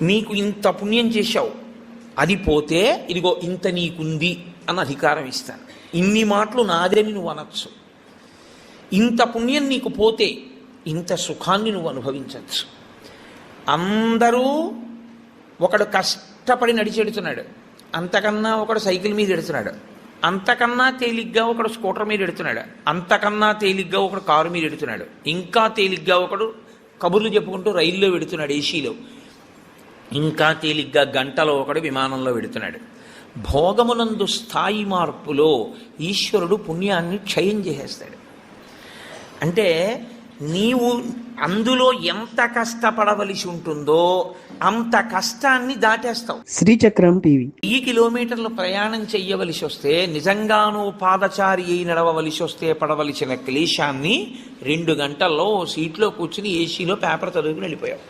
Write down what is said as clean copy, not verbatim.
నీకు ఇంత పుణ్యం చేశావు, అది పోతే ఇదిగో ఇంత నీకుంది అన్న అధికారం ఇస్తాను, ఇన్ని మాటలు నాదేని నువ్వు అనొచ్చు, ఇంత పుణ్యం నీకు పోతే ఇంత సుఖాన్ని నువ్వు అనుభవించవచ్చు. అందరూ ఒకడు కష్టపడి నడిచెడుతున్నాడు, అంతకన్నా ఒకడు సైకిల్ మీద ఎడుతున్నాడు, అంతకన్నా తేలిగ్గా ఒకడు స్కూటర్ మీద ఎడుతున్నాడు, అంతకన్నా తేలిగ్గా ఒకడు కారు మీద ఎడుతున్నాడు, ఇంకా తేలిగ్గా ఒకడు కబుర్లు చెప్పుకుంటూ రైల్లో వెడుతున్నాడు ఏసీలో, ఇంకా తేలిగ్గా గంటలో ఒకడు విమానంలో వెడుతున్నాడు. భోగమునందు స్థాయి మార్పులో ఈశ్వరుడు పుణ్యాన్ని క్షయం చేసేస్తాడు. అంటే నీవు అందులో ఎంత కష్టపడవలసి ఉంటుందో అంత కష్టాన్ని దాటేస్తావు. శ్రీచక్రం టీవీ. 10 కిలోమీటర్లు ప్రయాణం చెయ్యవలసి వస్తే, నిజంగానూ పాదచారి అయి నడవవలసి వస్తే పడవలసిన క్లేశాన్ని 2 గంటల్లో సీట్లో కూర్చుని ఏసీలో పేపర్ చదువుకుని వెళ్ళిపోయావు.